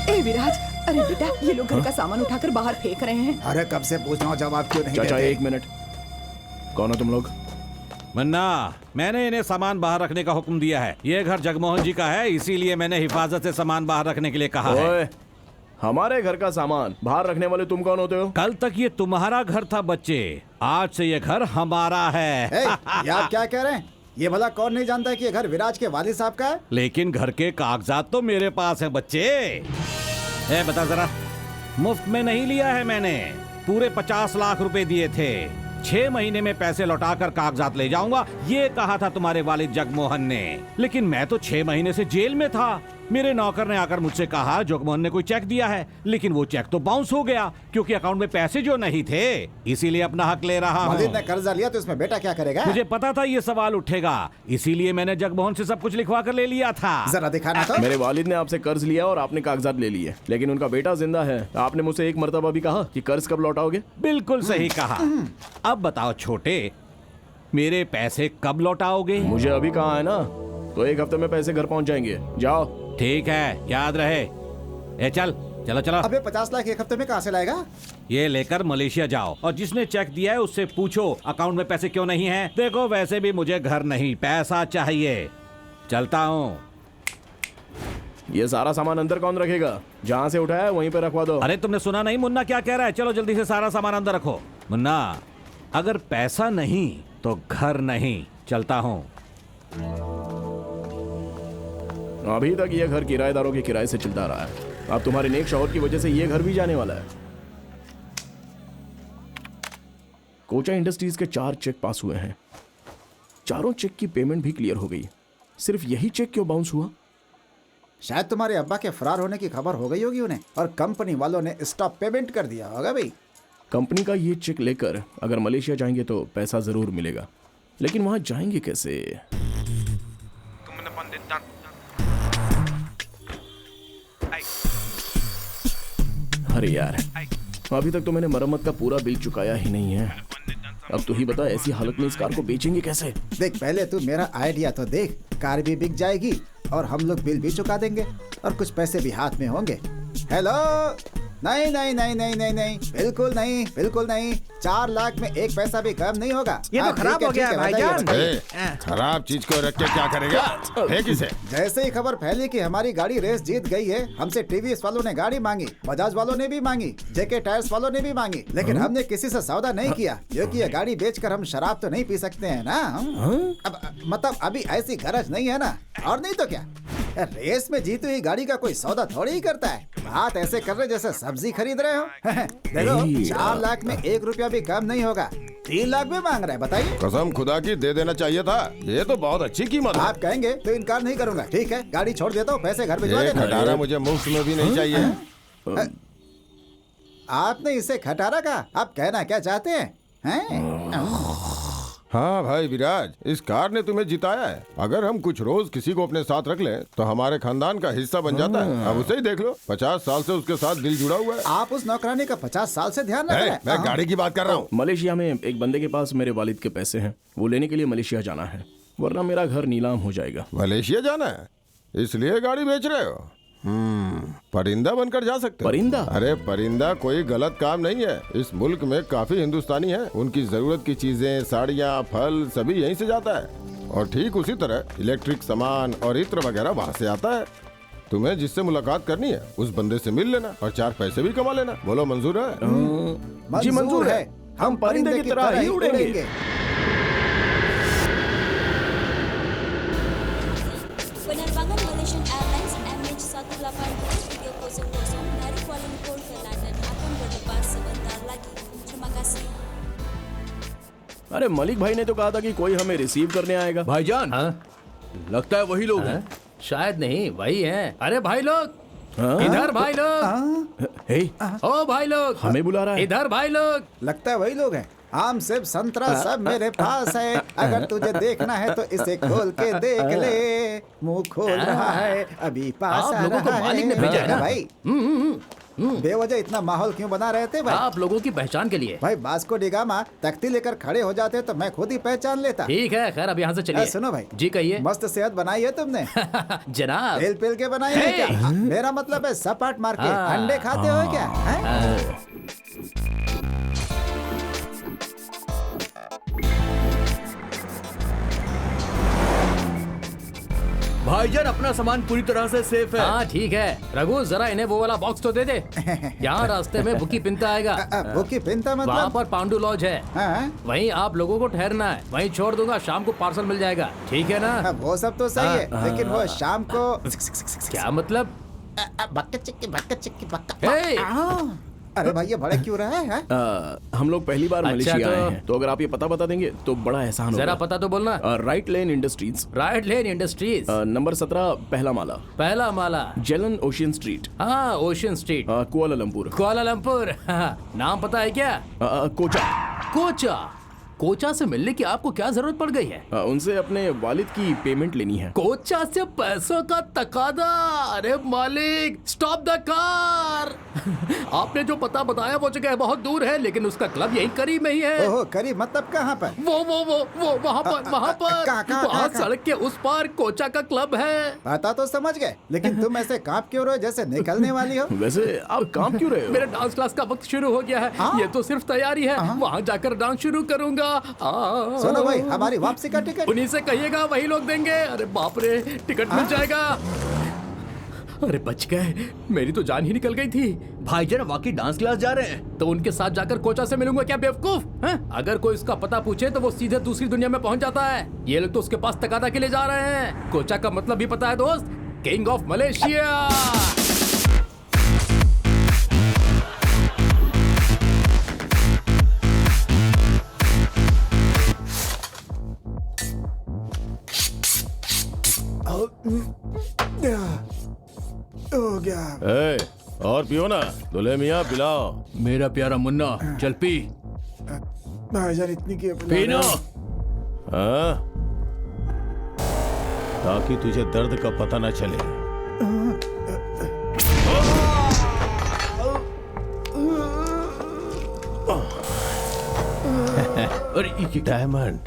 ए विराज, अरे बेटा ये लोग घर का सामान उठाकर बाहर फेंक रहे हैं। अरे कब से पूछ रहा हूँ, जवाब क्यों नहीं चाचा देते? एक मिनट, कौन हो तुम लोग? मन्ना, मैंने इन्हें सामान बाहर रखने का हुक्म दिया है। ये घर जगमोहन जी का है, इसीलिए मैंने हिफाजत से सामान बाहर रखने के लिए कहा है। ओए, हमारे घर का सामान बाहर रखने वाले तुम कौन होते हो? कल तक ये तुम्हारा घर था बच्चे, आज से ये घर हमारा है। ए, ये आप क्या कह रहे हैं? ये भला कौन नहीं जानता है कि ये घर विराज के वालिद साहब का है? लेकिन घर के कागजात तो मेरे पास है बच्चे। ए, बता जरा, मुफ्त में नहीं लिया है मैंने, पूरे 50 लाख रुपए दिए थे। 6 महीने में पैसे लौटाकर कागजात ले जाऊंगा, ये कहा था तुम्हारे वालिद जगमोहन ने। लेकिन मैं तो 6 महीने से जेल में था। मेरे नौकर ने आकर मुझसे कहा जगमोहन ने कोई चेक दिया है, लेकिन वो चेक तो बाउंस हो गया क्योंकि अकाउंट में पैसे जो नहीं थे, इसीलिए अपना हक ले रहा हूँ। वालिद ने कर्जा लिया तो इसमें बेटा क्या करेगा? मुझे पता था ये सवाल उठेगा, इसीलिए मैंने जगमोहन से सब कुछ लिखवा कर ले लिया था। जरा दिखाना तो। मेरे वालिद ने आपसे कर्ज लिया और आपने कागजात ले लिए, लेकिन उनका बेटा जिंदा है। आपने मुझसे एक मर्तबा भी कहा कि कर्ज कब लौटाओगे? बिल्कुल सही कहा। अब बताओ छोटे, मेरे पैसे कब लौटाओगे? मुझे अभी कहा है ना, तो 1 हफ्ते में पैसे घर पहुंच जाएंगे। जाओ। ठीक है, याद रहे। ए चल, चलो चलो। अबे 50 लाख 1 हफ्ते में कहाँ से लाएगा? ये लेकर मलेशिया जाओ और जिसने चेक दिया है उससे पूछो अकाउंट में पैसे क्यों नहीं हैं। देखो वैसे भी मुझे घर नहीं, पैसा चाहिए। चलता हूँ। ये सारा सामान अंदर कौन रखेगा? जहाँ से उठाया है वहीं पे रखवा दो। अरे तुमने सुना नहीं मुन्ना क्या कह रहा है? चलो जल्दी से सारा सामान अंदर रखो। मुन्ना, अगर पैसा नहीं तो घर नहीं। चलता हूँ। अभी तक ये घर किराएदारों के किराए से चलता रहा है, अब तुम्हारे नेक शौहर की वजह से ये घर भी जाने वाला है। कोचा इंडस्ट्रीज के 4 चेक पास हुए हैं, चारों चेक की पेमेंट भी क्लियर हो गई। सिर्फ यही चेक क्यों बाउंस हुआ? शायद तुम्हारे अब्बा के फरार होने की खबर हो गई होगी उन्हें, और कंपनी वालों ने स्टॉप पेमेंट कर दिया होगा। भाई कंपनी का ये चेक लेकर अगर मलेशिया जाएंगे तो पैसा जरूर मिलेगा, लेकिन वहां जाएंगे कैसे? अरे यार, अभी तक तो मैंने मरम्मत का पूरा बिल चुकाया ही नहीं है। अब तू ही बता, ऐसी हालत में इस कार को बेचेंगे कैसे? देख, पहले तू मेरा आइडिया तो देख। कार भी बिक जाएगी और हम लोग बिल भी चुका देंगे और कुछ पैसे भी हाथ में होंगे। हेलो, नहीं नहीं नहीं नहीं नहीं नहीं, बिल्कुल नहीं, बिल्कुल नहीं। 4 लाख में 1 पैसा भी कम नहीं होगा। ये तो खराब हो गया है भाईजान। खराब चीज को रख के क्या करेगा? फेंक इसे। जैसे ही खबर फैली कि हमारी गाड़ी रेस जीत गई है, हमसे टीवीएस वालों ने गाड़ी मांगी, बजाज वालों ने भी मांगी, जेके टायर्स वालों ने भी मांगी, लेकिन हमने किसी से सौदा नहीं किया क्योंकि ये गाड़ी बेचकर हम शराब तो नहीं पी सकते हैं ना। अब मतलब अभी ऐसी गरज नहीं है ना, और नहीं तो क्या, रेस में जीती हुई गाड़ी का कोई सौदा थोड़ी ही करता है। बात ऐसे कर रहे जैसे सब्जी खरीद रहे हो। देखो, 4 लाख में 1 रुपया भी कम नहीं होगा। 3 लाख भी मांग रहे हैं, बताइए। कसम खुदा की दे देना चाहिए था, ये तो बहुत अच्छी कीमत है। आप कहेंगे तो इनकार नहीं करूंगा। ठीक है, गाड़ी छोड़ देता हूँ, पैसे घर भिजवा देना। खटारा मुझे मुफ्त में भी नहीं चाहिए। आपने इसे खटारा कहा, आप कहना क्या चाहते हैं? हाँ भाई विराज, इस कार ने तुम्हें जिताया है। अगर हम कुछ रोज किसी को अपने साथ रख लें तो हमारे खानदान का हिस्सा बन जाता है। अब उसे ही देख लो, 50 साल से उसके साथ दिल जुड़ा हुआ है। आप उस नौकरानी का 50 साल से ध्यान रख रहे हैं। मैं गाड़ी की बात कर रहा हूँ। मलेशिया में एक बंदे के पास मेरे वालिद के पैसे हैं, वो लेने के लिए मलेशिया जाना है, वरना मेरा घर नीलाम हो जाएगा। मलेशिया जाना है, इसलिए गाड़ी बेच रहे हो? परिंदा बनकर जा सकते हो। परिंदा? अरे परिंदा कोई गलत काम नहीं है। इस मुल्क में काफी हिंदुस्तानी हैं, उनकी जरूरत की चीजें, साड़ियाँ, फल सभी यहीं से जाता है। और ठीक उसी तरह इलेक्ट्रिक सामान और इत्र वगैरह वहाँ से आता है। तुम्हें जिससे मुलाकात करनी है उस बंदे से मिल लेना और 4 पैसे भी कमा लेना। बोलो मंजूर है? जी मंजूर है, हम परिंदे की तरह ही उड़ेंगे। Penerbangan Malaysian Airlines MH187 dari Kuala Lumpur ke London akan berlepas sebentar lagi. Terima kasih. अरे मलिक भाई ने तो कहा था कि कोई हमें रिसीव करने आएगा। भाईजान, लगता है वही लोग हैं। शायद नहीं, वही हैं। अरे भाई लोग, इधर भाई लोग। हे, ओ भाई लोग, हमें बुला रहा है। इधर भाई लोग। लगता है वही लोग हैं। आम सेब संतरा सब मेरे पास है, अगर तुझे देखना है तो इसे खोल के देख ले। मुंह खोल रहा है, अभी पास आप आ लोगों को रहा है। मालिक ने भेजा है ना? भाई बेवजह इतना माहौल क्यों बना रहे थे भाई? आप लोगों की पहचान के लिए। भाई बास्को डी गामा तख्ती लेकर खड़े हो जाते तो मैं खुद ही पहचान लेता। ठीक है, खैर अब यहाँ से चलिए। सुनो भाई जी कहिए। मस्त सेहत बनाई है तुमने। जनाब। पेल पेल के बनाई है हे! क्या? मेरा मतलब है सपाट मार के हाँ। अंडे खाते हो क्या? हैं? भाईजान अपना सामान पूरी तरह से सेफ है। हाँ ठीक है, रघु जरा इन्हें वो वाला बॉक्स तो दे दे। यहाँ रास्ते में बुकी पिंता आएगा। वो की पिंता वहाँ मतलब? पर पांडु लॉज है। हाँ? वहीं आप लोगों को ठहरना है। वहीं छोड़ दूंगा, शाम को पार्सल मिल जाएगा। ठीक है ना? वो सब तो सही है, लेकिन वो शाम को क्या मतलब? बक्का चिक्की हे! अरे भाई ये भड़क क्यों रहा है? हम लोग पहली बार अच्छा, मलेशिया तो- आए हैं, तो अगर आप ये पता बता देंगे तो बड़ा एहसान जरा होगा। पता तो बोलना। राइट लेन इंडस्ट्रीज, राइट लेन इंडस्ट्रीज, नंबर 17, पहला माला, पहला माला। जेलन ओशियन स्ट्रीट, हाँ, ओशन स्ट्रीट, कुआलालंपुर, कुआलालंपुर। नाम पता है क्या? कोचा। कोचा। कोचा से मिलने की आपको क्या जरूरत पड़ गई है? उनसे अपने वालिद की पेमेंट लेनी है। कोचा से पैसों का तकादा? अरे मालिक, स्टॉप द कार। आपने जो पता बताया वो जगह बहुत दूर है, लेकिन उसका क्लब यहीं करीब में ही है। ओहो करीब मतलब कहाँ पर? वो वहाँ पर कहाँ? वहाँ सड़क के उस पार कोचा का क्लब है। पता तो समझ गए, लेकिन तुम ऐसे कांप क्यों रहे हो जैसे निकलने वाली हो? वैसे आप काम क्यों रहे हो? मेरे डांस क्लास का वक्त शुरू हो गया है। ये तो सिर्फ तैयारी है, वहाँ जाकर डांस शुरू करूंगा। सुनो भाई, हमारी वापसी का टिकट। उन्हीं से कहिएगा, वही लोग देंगे। अरे बाप रे, टिकट मिल जाएगा। अरे बच गए, मेरी तो जान ही निकल गई थी। भाईजान वाकई डांस क्लास जा रहे हैं। तो उनके साथ जाकर कोचा से मिलूंगा क्या बेवकूफ? अगर कोई उसका पता पूछे तो वो सीधे दूसरी दुनिया में पहुंच जाता है। ये लोग तो उसके पास तकादा के लिए जा रहे हैं। कोचा का मतलब भी पता है दोस्त, किंग ऑफ मलेशिया। हो गया। ए, और पियो ना, दुल्हे मियाँ पिलाओ। मेरा प्यारा मुन्ना, चल पी। भाईजान इतनी क्यों पिला पीना। रहे हो? हाँ? ताकि तुझे दर्द का पता न चले। अरे डायमंड,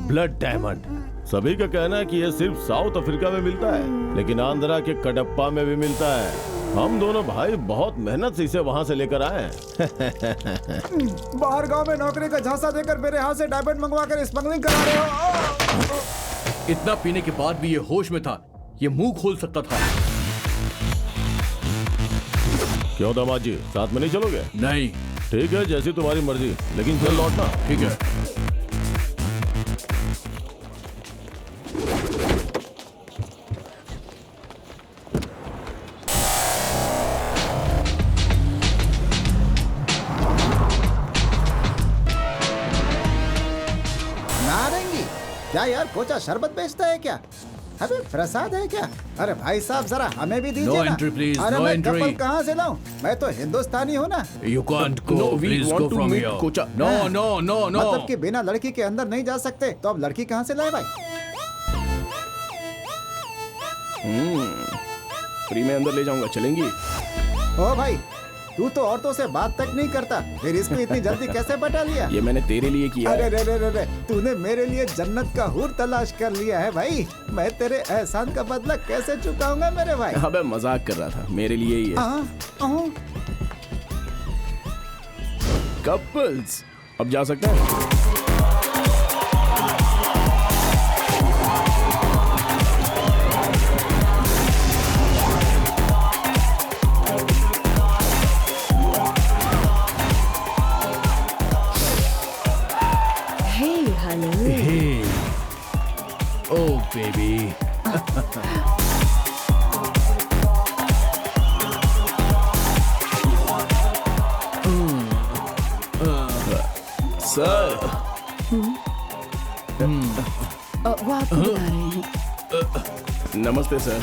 ब्लड डायमंड। सभी का कहना है कि यह सिर्फ साउथ अफ्रीका में मिलता है, लेकिन आंध्रा के कडप्पा में भी मिलता है। हम दोनों भाई बहुत मेहनत से इसे वहां से लेकर आए हैं। बाहर गांव में नौकरी का झांसा देकर मेरे हाथ से डायमंड मंगवा कर स्मगलिंग करा रहे हो। इतना पीने के बाद भी ये होश में था, ये मुंह खोल सकता था। क्यों दामाद जी, साथ में नहीं चलोगे? नहीं। ठीक है, जैसी तुम्हारी मर्जी, लेकिन फिर लौटना। ठीक है। नारंगी? क्या यार, कोचा शरबत बेचता है क्या? अबे प्रसाद है क्या? अरे भाई साहब जरा हमें भी दीजिए No ना। entry, please, अरे no मैं entry. कपल कहाँ से लाऊं? मैं तो हिंदुस्तानी हूँ ना। You can't go. No, we Please want go to from meet here. Kocha. No, no, no, no. मतलब कि बिना लड़की के अंदर नहीं जा सकते, तो अब लड़की कहाँ से लाए भाई? फ्री में अंदर ले जाऊंगा, चलेंगी? ओ भाई, तू तो औरतों से बात तक नहीं करता, फिर इसको इतनी जल्दी कैसे पटा लिया? ये मैंने तेरे लिए किया अरे है। रे रे रे रे, तूने मेरे लिए जन्नत का हूर तलाश कर लिया है भाई। मैं तेरे एहसान का बदला कैसे चुकाऊंगा मेरे भाई? अबे मजाक कर रहा था, मेरे लिए ही है। कपल्स, अब जा सकते हैं? Hey, honey. Hey. Oh, baby. Sir, वो आपको बुला रहे हैं। नमस्ते सर।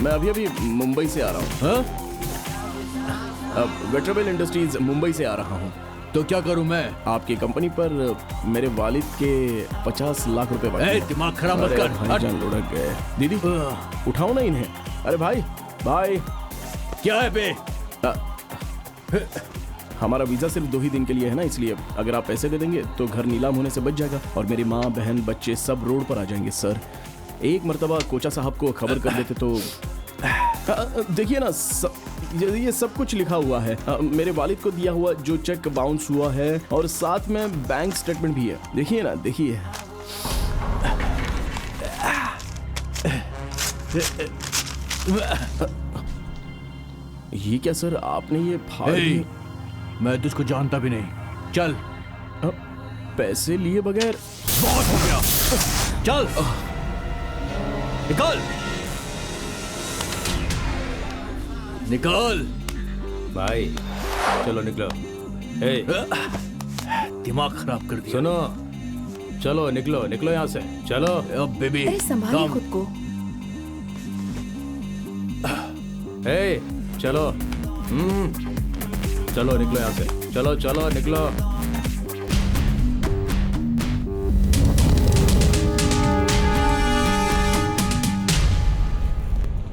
मैं अभी अभी मुंबई से आ रहा हूँ। हाँ? वेट्रावेल इंडस्ट्रीज मुंबई से आ रहा हूँ। तो क्या करूं मैं? आपकी कंपनी पर मेरे वालिद के 50 लाख रुपए बाकी हैं। दिमाग खराब मत अरे कर। भाईजान लुढ़क गए। दीदी उठाओ ना इन्हें। अरे भाई, बाय। क्या है बे? हमारा वीजा सिर्फ 2 ही दिन के लिए है ना, इसलिए अगर आप पैसे दे देंगे तो घर नीलाम होने से बच जाएगा और मेरी माँ बहन बच्चे सब रोड पर आ जाएंगे सर। एक मर्तबा कोचा साहब को खबर कर देते तो देखिए ना, ये सब कुछ लिखा हुआ है। मेरे वालिद को दिया हुआ जो चेक बाउंस हुआ है और साथ में बैंक स्टेटमेंट भी है। देखिए ना, देखिए। ये क्या सर, आपने ये फाड़ दिए? मैं तुझको जानता भी नहीं। चल। पैसे लिए बगैर? बहुत हो गया, चल निकल निकल। भाई चलो निकलो। ए, दिमाग खराब कर दिया। सुनो, चलो निकलो निकलो यहाँ से, चलो। अब बेबी अरे संभालिए खुद को। ए, चलो। चलो निकलो यहाँ से, चलो चलो निकलो।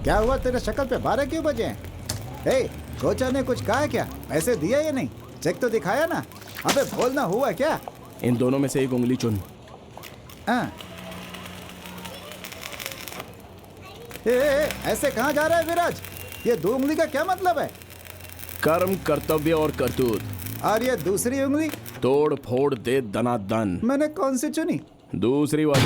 क्या हुआ, तेरे शक्ल पे 12 क्यों बजे हैं? ए, कोचा ने कुछ कहा क्या? पैसे दिया या नहीं? चेक तो दिखाया ना। अबे बोलना, हुआ क्या? इन दोनों में से एक उंगली चुन। हाँ। ऐसे कहाँ जा रहा है विराज? ये 2 उंगली का क्या मतलब है? कर्म, कर्तव्य और करतूत। और ये दूसरी उंगली? तोड़ फोड़ दे दनादन। मैंने कौन सी चुनी? दूसरी वाली।